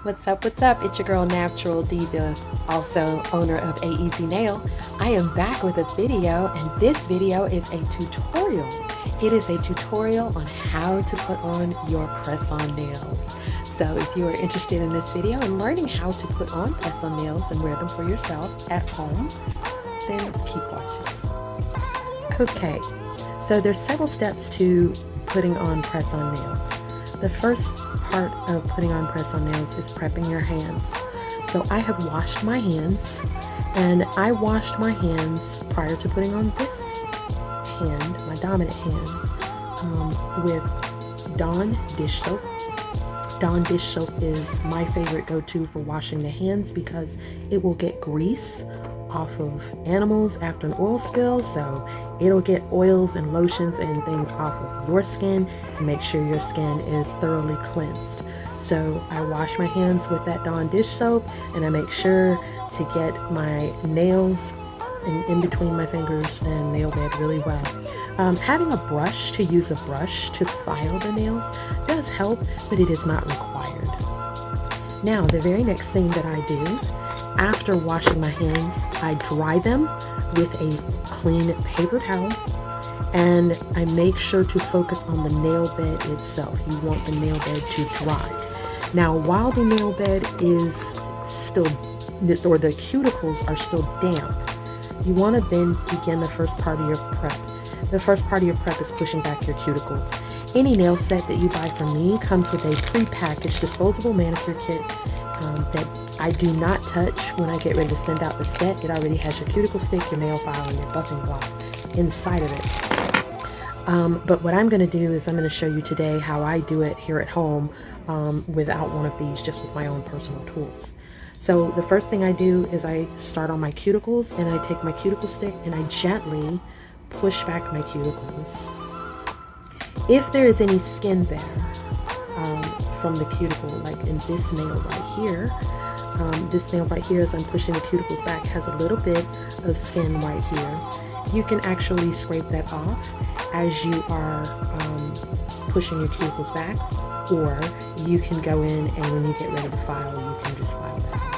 What's up? What's up? It's your girl Natural D, the also owner of A Easy Nail. I am back with a video, and this video is a tutorial. It is a tutorial on how to put on your press-on nails. So if you are interested in this video and learning how to put on press-on nails and wear them for yourself at home, then keep watching. Okay, so there's several steps to putting on press-on nails. The first part of putting on press-on nails is prepping your hands. So I have washed my hands, and I washed my hands prior to putting on this hand, my dominant hand, with Dawn dish soap. Dawn dish soap is my favorite go-to for washing the hands because it will get grease off of animals after an oil spill, so it'll get oils and lotions and things off of your skin and make sure your skin is thoroughly cleansed. So I wash my hands with that Dawn dish soap, and I make sure to get my nails in between my fingers and nail bed really well. Having a brush, to use a brush to file the nails does help, but it is not required. Now, the very next thing that I do after washing my hands, I dry them with a clean paper towel, and I make sure to focus on the nail bed itself. You want the nail bed to dry. Now, while the nail bed is still, or the cuticles are still damp, you want to then begin the first part of your prep. The first part of your prep is pushing back your cuticles. Any nail set that you buy from me comes with a pre-packaged disposable manicure kit that I do not touch when I get ready to send out the set. It already has your cuticle stick, your nail file, and your buffing block inside of it. But what I'm going to do is I'm going to show you today how I do it here at home without one of these, just with my own personal tools. So the first thing I do is I start on my cuticles, and I take my cuticle stick and I gently push back my cuticles. If there is any skin there from the cuticle, like in this nail right here, this nail right here, as I'm pushing the cuticles back, has a little bit of skin right here. You can actually scrape that off as you are pushing your cuticles back, or you can go in and when you get ready to file, you can just file that off.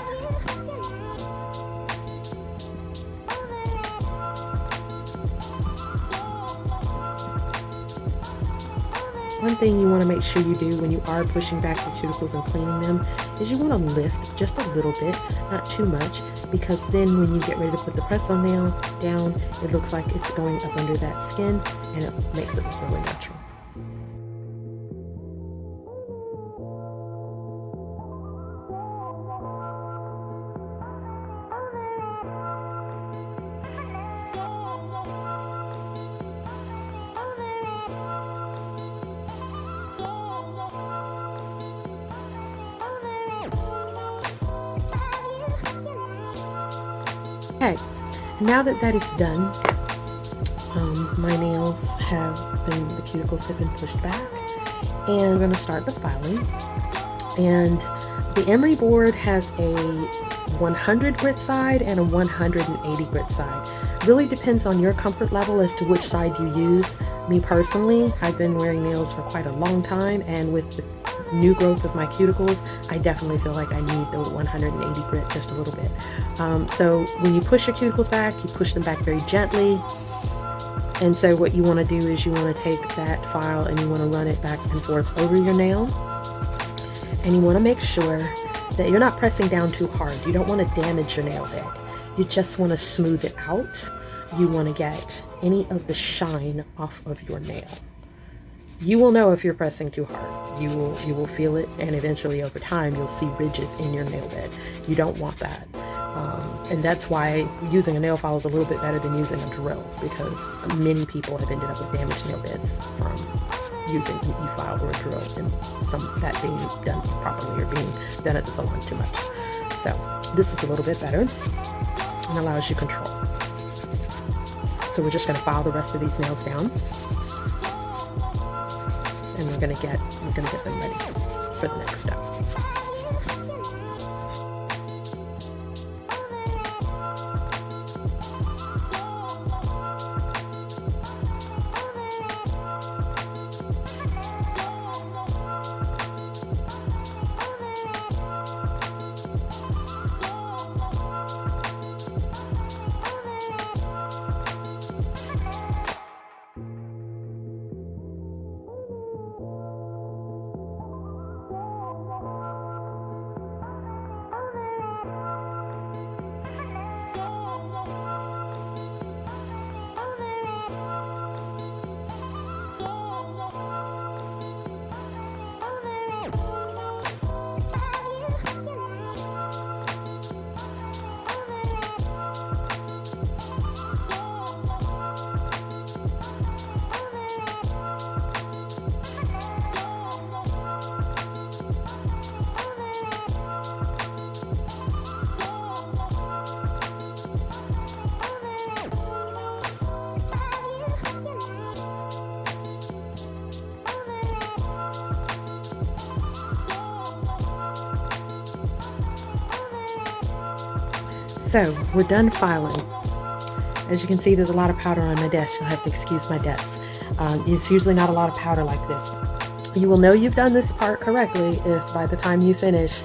One thing you want to make sure you do when you are pushing back your cuticles and cleaning them is you want to lift just a little bit, not too much, because then when you get ready to put the press-on nail down, it looks like it's going up under that skin, and it makes it look really natural. Okay, now that that is done, my nails have been, the cuticles have been pushed back, and we're going to start the filing. And the emery board has a 100 grit side and a 180 grit side. Really depends on your comfort level as to which side you use. Me personally, I've been wearing nails for quite a long time, and with the new growth of my cuticles, I definitely feel like I need the 180 grit just a little bit. So when you push your cuticles back, you push them back very gently. And so what you want to do is you want to take that file and you want to run it back and forth over your nail. And you want to make sure that you're not pressing down too hard. You don't want to damage your nail bed. You just want to smooth it out. You want to get any of the shine off of your nail. You will know if you're pressing too hard. You will feel it, and eventually over time you'll see ridges in your nail bed. You don't want that. And that's why using a nail file is a little bit better than using a drill, because many people have ended up with damaged nail beds from using an e-file or a drill, and that being done properly or being done at the salon too much. So this is a little bit better and allows you control. So we're just going to file the rest of these nails down, and we're gonna get them ready for the next step. So we're done filing. As you can see, there's a lot of powder on my desk. You'll have to excuse my desk. It's usually not a lot of powder like this. You will know you've done this part correctly if by the time you finish,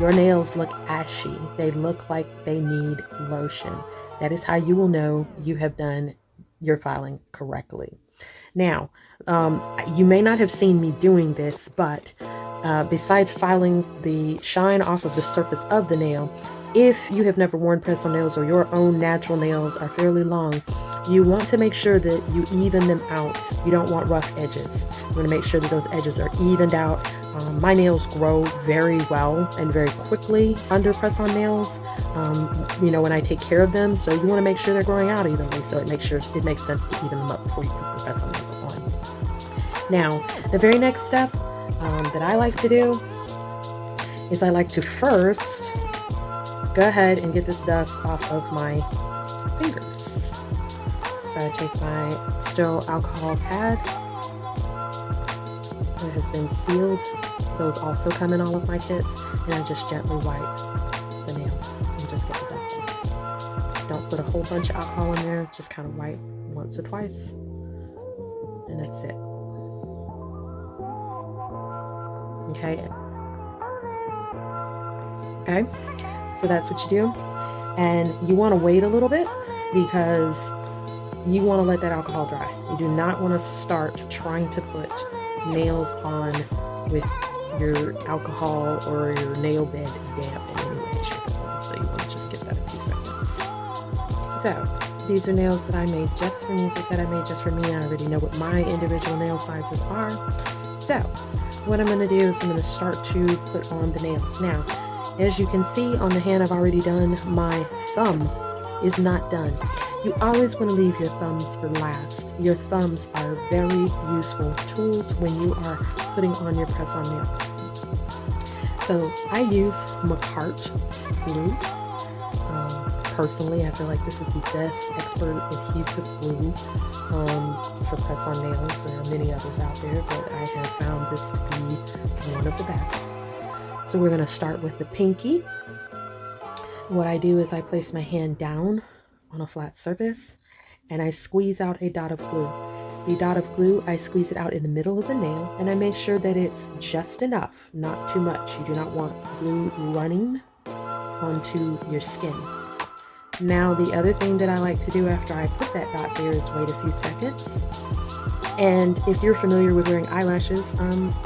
your nails look ashy. They look like they need lotion. That is how you will know you have done your filing correctly. Now, you may not have seen me doing this, but besides filing the shine off of the surface of the nail, if you have never worn press-on nails or your own natural nails are fairly long, you want to make sure that you even them out. You don't want rough edges. You want to make sure that those edges are evened out. My nails grow very well and very quickly under press-on nails, when I take care of them. So you want to make sure they're growing out evenly, so it makes sense to even them up before you put the press-on nails on. Now, the very next step that I like to do is I like to first go ahead and get this dust off of my fingers. So I take my sterile alcohol pad that has been sealed. Those also come in all of my kits, and I just gently wipe the nail and just get the dust off. Don't put a whole bunch of alcohol in there, just kind of wipe once or twice, and that's it. Okay, so that's what you do, and you want to wait a little bit because you want to let that alcohol dry. You do not want to start trying to put nails on with your alcohol or your nail bed damp in any way, shape, or form. So you want to just give that a few seconds. So these are nails that I made just for me. As I said, I made just for me. I already know what my individual nail sizes are. So what I'm going to do is I'm going to start to put on the nails. Now, as you can see on the hand I've already done, my thumb is not done. You always want to leave your thumbs for last. Your thumbs are very useful tools when you are putting on your press-on nails. So I use Makartt glue. Personally, I feel like this is the best expert adhesive glue for press-on nails. There are many others out there, but I have found this to be one of the best. So we're going to start with the pinky. What I do is I place my hand down on a flat surface and I squeeze out a dot of glue. The dot of glue, I squeeze it out in the middle of the nail and I make sure that it's just enough, not too much. You do not want glue running onto your skin. Now, the other thing that I like to do after I put that dot there is wait a few seconds. And if you're familiar with wearing eyelashes,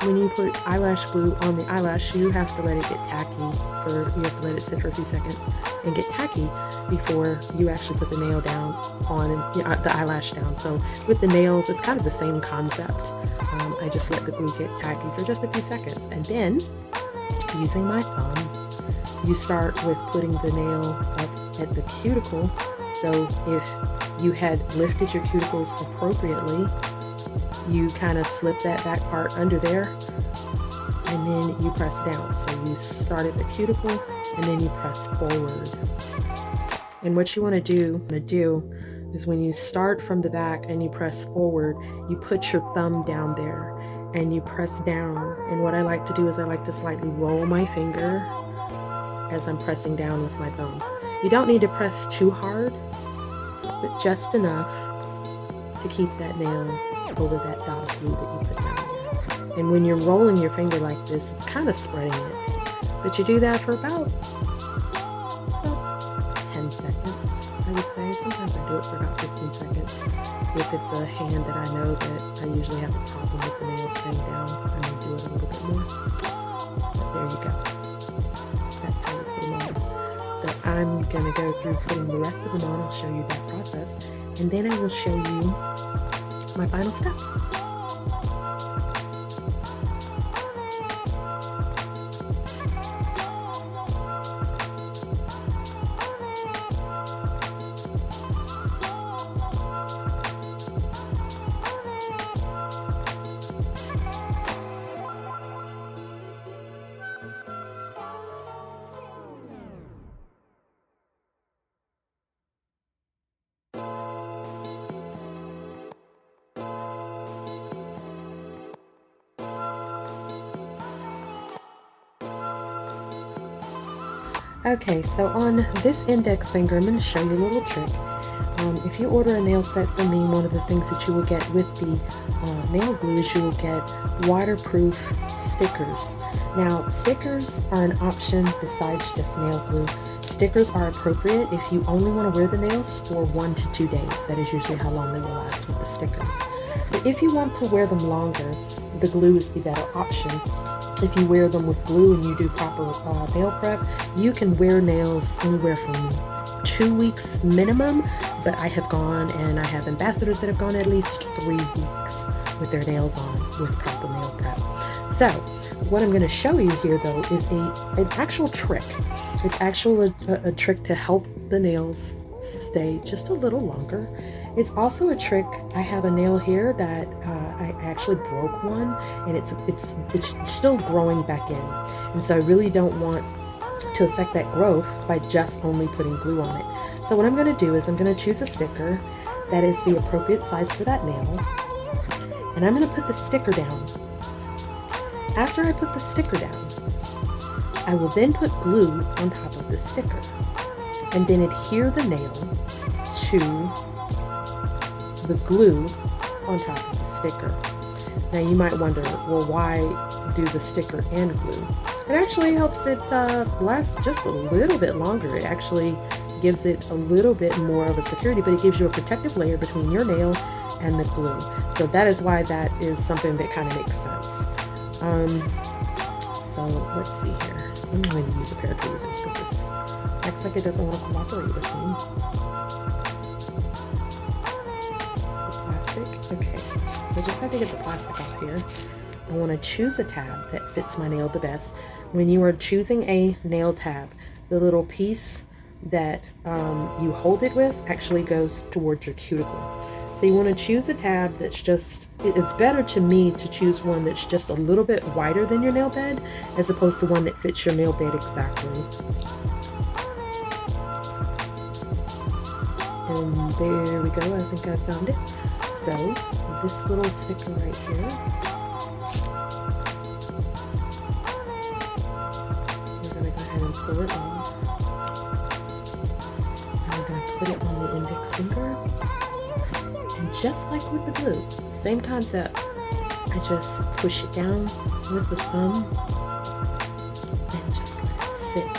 when you put eyelash glue on the eyelash, you have to let it get tacky. You have to let it sit for a few seconds and get tacky before you actually put the nail down on the eyelash down. So with the nails, it's kind of the same concept. I just let the glue get tacky for just a few seconds, and then using my thumb, you start with putting the nail up at the cuticle. So if you had lifted your cuticles appropriately, you kind of slip that back part under there and then you press down. So you start at the cuticle and then you press forward. And what you want to do is when you start from the back and you press forward, you put your thumb down there and you press down. And what I like to do is I like to slightly roll my finger as I'm pressing down with my thumb. You don't need to press too hard, but just enough to keep that nail over that dot of glue that you put down there. And when you're rolling your finger like this, it's kind of spreading it. But you do that for about 10 seconds, I would say. Sometimes I do it for about 15 seconds. If it's a hand that I know that I usually have a problem with the nail staying down, I may do it a little bit more. But there you go. That's how you put them on. So I'm going to go through putting the rest of them on. I'll show you that process. And then I will show you my final step. Okay, so on this index finger, I'm going to show you a little trick. If you order a nail set from me, one of the things that you will get with the nail glue is you will get waterproof stickers. Now, stickers are an option besides just nail glue. Stickers are appropriate if you only want to wear the nails for 1 to 2 days. That is usually how long they will last with the stickers. But if you want to wear them longer, the glue is the better option. If you wear them with glue and you do proper nail prep, you can wear nails anywhere from 2 weeks minimum, but I have gone and I have ambassadors that have gone at least 3 weeks with their nails on with proper nail prep. So what I'm going to show you here though is an actual trick. It's actually a trick to help the nails stay just a little longer. It's also a trick. I have a nail here that I actually broke one, and it's still growing back in, and so I really don't want to affect that growth by just only putting glue on it. So what I'm going to do is I'm going to choose a sticker that is the appropriate size for that nail, and I'm going to put the sticker down. After I put the sticker down, I will then put glue on top of the sticker and then adhere the nail to the glue on top of the sticker. Now you might wonder, well, why do the sticker and glue? It actually helps it last just a little bit longer. It actually gives it a little bit more of a security, but it gives you a protective layer between your nail and the glue. So that is why that is something that kind of makes sense. So let's see here. I'm going to use a pair of tweezers because this acts like it doesn't want to cooperate with me. The plastic. Okay, so I just have to get the plastic off here. I want to choose a tab that fits my nail the best. When you are choosing a nail tab, the little piece that you hold it with actually goes towards your cuticle. So you want to choose a tab that's just, it's better to me to choose one that's just a little bit wider than your nail bed as opposed to one that fits your nail bed exactly. And there we go, I think I found it. So this little sticker right here, we're going to go ahead and pull it off. And we're going to put it on the index finger. And just like with the glue, same concept, I just push it down with the thumb and just let it sit.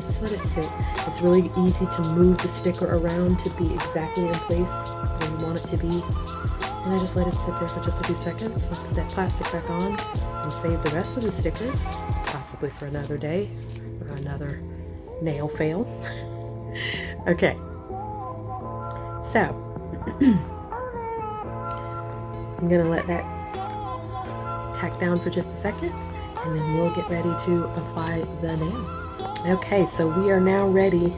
Just let it sit. It's really easy to move the sticker around to be exactly in place where you want it to be. And I just let it sit there for just a few seconds. So put that plastic back on and save the rest of the stickers, possibly for another day or another nail fail. Okay, so I'm gonna let that tack down for just a second, and then we'll get ready to apply the nail. Okay, so we are now ready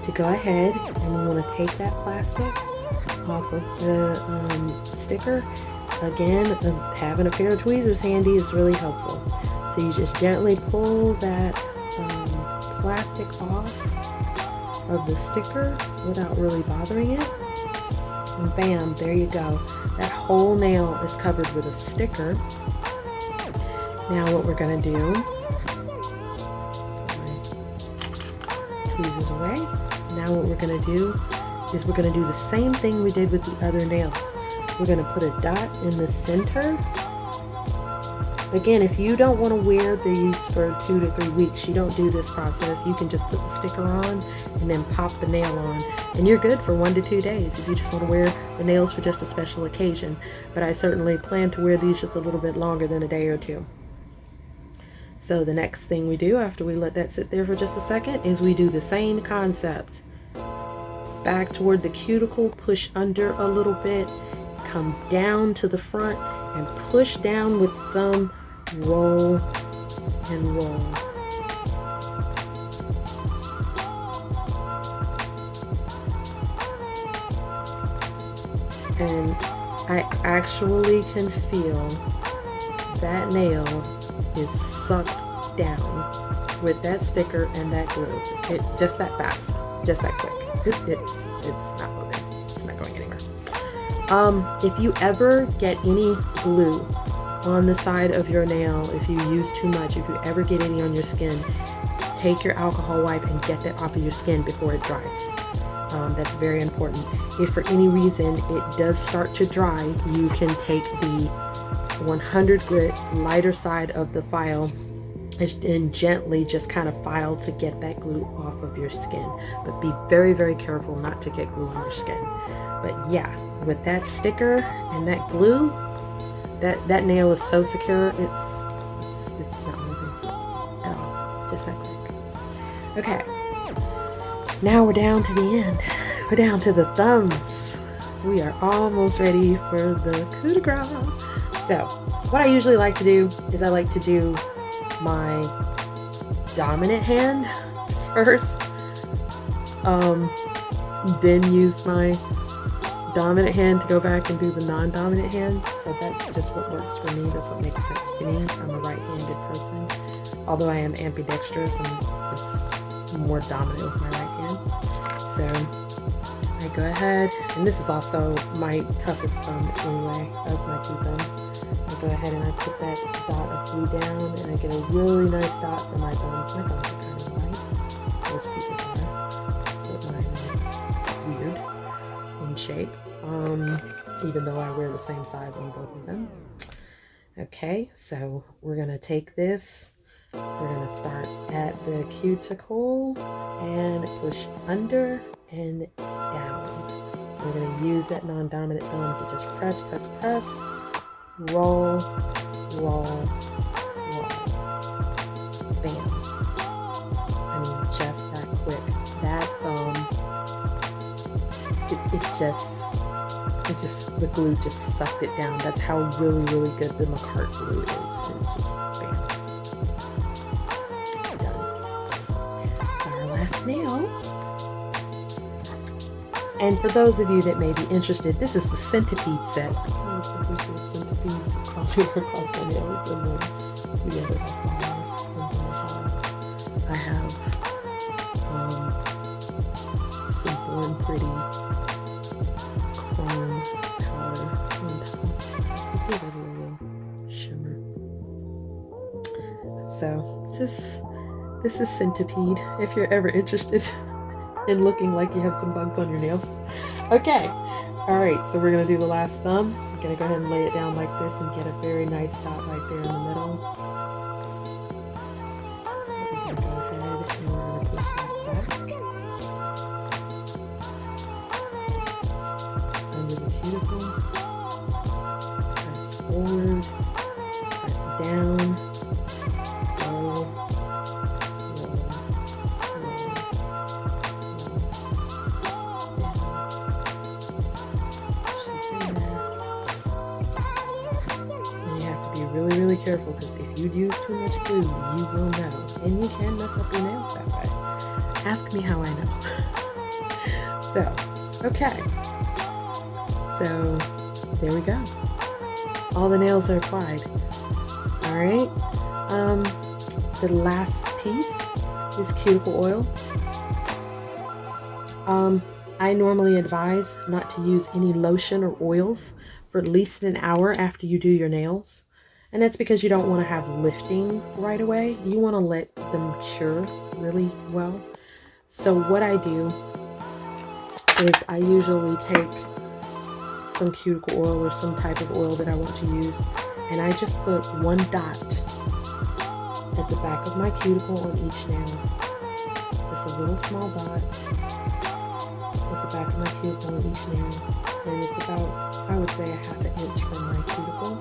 to go ahead, and we want to take that plastic off of the sticker. Again, having a pair of tweezers handy is really helpful. So you just gently pull that plastic off of the sticker without really bothering it. And bam, there you go. That whole nail is covered with a sticker. Now what we're going to do, tweezers away. Now what we're going to do is we're going to do the same thing we did with the other nails. We're going to put a dot in the center. Again, if you don't want to wear these for 2 to 3 weeks, you don't do this process. You can just put the sticker on and then pop the nail on, and you're good for 1 to 2 days if you just want to wear the nails for just a special occasion. But I certainly plan to wear these just a little bit longer than a day or two. So the next thing we do after we let that sit there for just a second is we do the same concept. Back toward the cuticle, push under a little bit, come down to the front, and push down with thumb, roll and roll. And I actually can feel that nail is sucked down with that sticker and that glue. It just that fast, just that quick. It's not moving. It's not going anywhere. If you ever get any glue on the side of your nail, if you use too much, if you ever get any on your skin, take your alcohol wipe and get that off of your skin before it dries. That's very important. If for any reason it does start to dry, you can take the 100 grit lighter side of the file and gently just kind of file to get that glue off of your skin. But be very, very careful not to get glue on your skin. But yeah, with that sticker and that glue, that nail is so secure, it's not moving at all, just that quick. Okay, now we're down to the end. We're down to the thumbs. We are almost ready for the cuticle. So what I usually like to do is I like to do my dominant hand first, then use my dominant hand to go back and do the non-dominant hand. So that's just what works for me. That's what makes sense to me. I'm a right-handed person. Although I am ambidextrous, I'm just more dominant with my right hand. So I go ahead, and this is also my toughest thumb anyway, of my two thumbs. I go ahead and I put that dot of glue down, and I get a really nice dot for my thumbs. My thumbs are kind of white. Most people's are, but mine are weird in shape. Even though I wear the same size on both of them. Okay, so we're gonna take this. We're gonna start at the cuticle and push under and down. We're gonna use that non-dominant thumb to just press, press, press. Roll, roll, roll. Bam. I mean, just that quick. That thumb, the glue just sucked it down. That's how really, really good the Makartt glue is. And just bam. Done. Our last nail. And for those of you that may be interested, this is the centipede set. Centipedes across my nails, and then the other flowers. And then I have some Born Pretty chrome powder on top, just to give it a little shimmer. So this is Centipede, if you're ever interested in looking like you have some bugs on your nails. Okay, all right, so we're gonna do the last thumb. I'm gonna go ahead and lay it down like this and get a very nice dot right there in the middle. So we're gonna go ahead and we're gonna push that back under the cuticle. Press forward, press down, roll, roll, roll. Really, really careful, because if you use too much glue, you will know, and you can mess up your nails that way. Ask me how I know. So, okay. So, there we go. All the nails are applied. All right. The last piece is cuticle oil. I normally advise not to use any lotion or oils for at least an hour after you do your nails. And that's because you don't want to have lifting right away. You want to let them cure really well. So what I do is I usually take some cuticle oil or some type of oil that I want to use, and I just put one dot at the back of my cuticle on each nail. Just a little small dot at the back of my cuticle on each nail. And it's about, I would say, a half an inch from my cuticle.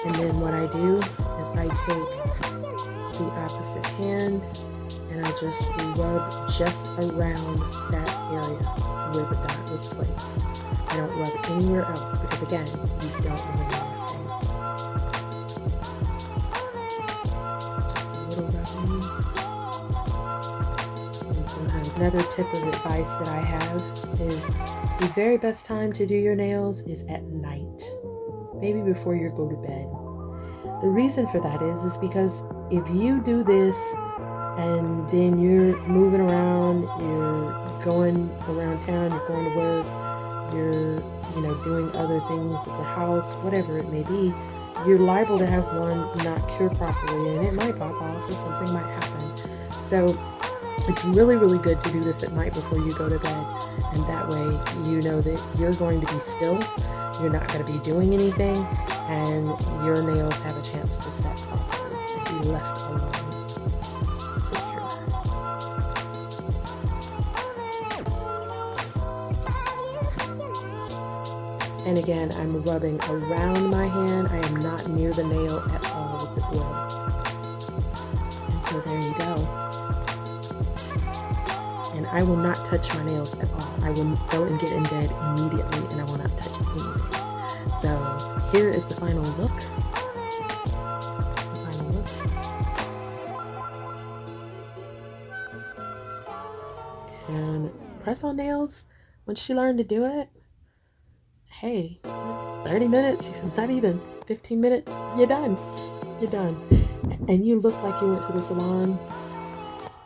And then what I do is I take the opposite hand and I just rub just around that area where the dot was placed. I don't rub anywhere else because, again, you don't want to do anything. So just a little rubbing. And sometimes another tip of advice that I have is the very best time to do your nails is at night. Maybe before you go to bed. The reason for that is because if you do this and then you're moving around, you're going around town, you're going to work, you're doing other things at the house, whatever it may be, you're liable to have one not cure properly, and it might pop off or something might happen. So it's really, really good to do this at night before you go to bed, and that way you know that you're going to be still, you're not going to be doing anything, and your nails have a chance to set properly and be left alone to cure. And again, I'm rubbing around my hand. I am not near the nail at all with the oil. And so there you go. And I will not touch my nails at all. I will go and get in bed immediately, and I will not touch anything. So here is the final look. And press-on nails, once you learn to do it, hey, 30 minutes, not even 15 minutes, you're done. You're done. And you look like you went to the salon,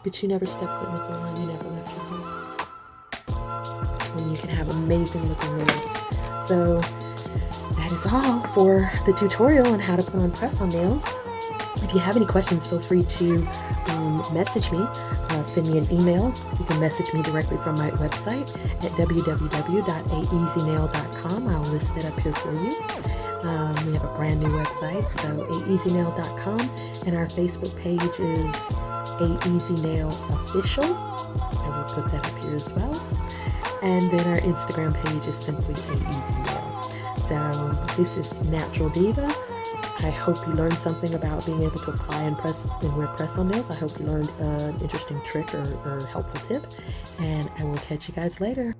but you never stepped foot in the salon, you never left your home. And you can have amazing looking nails. So that is all for the tutorial on how to put on press-on nails. If you have any questions, feel free to message me, send me an email. You can message me directly from my website at www.aeasynail.com. I'll list it up here for you. We have a brand new website, so aeasynail.com, and our Facebook page is aeasynail official. I will put that up here as well. And then our Instagram page is simply aeasynail. So this is Natural Diva. I hope you learned something about being able to apply and wear press-on nails. I hope you learned an interesting trick or helpful tip, and I will catch you guys later.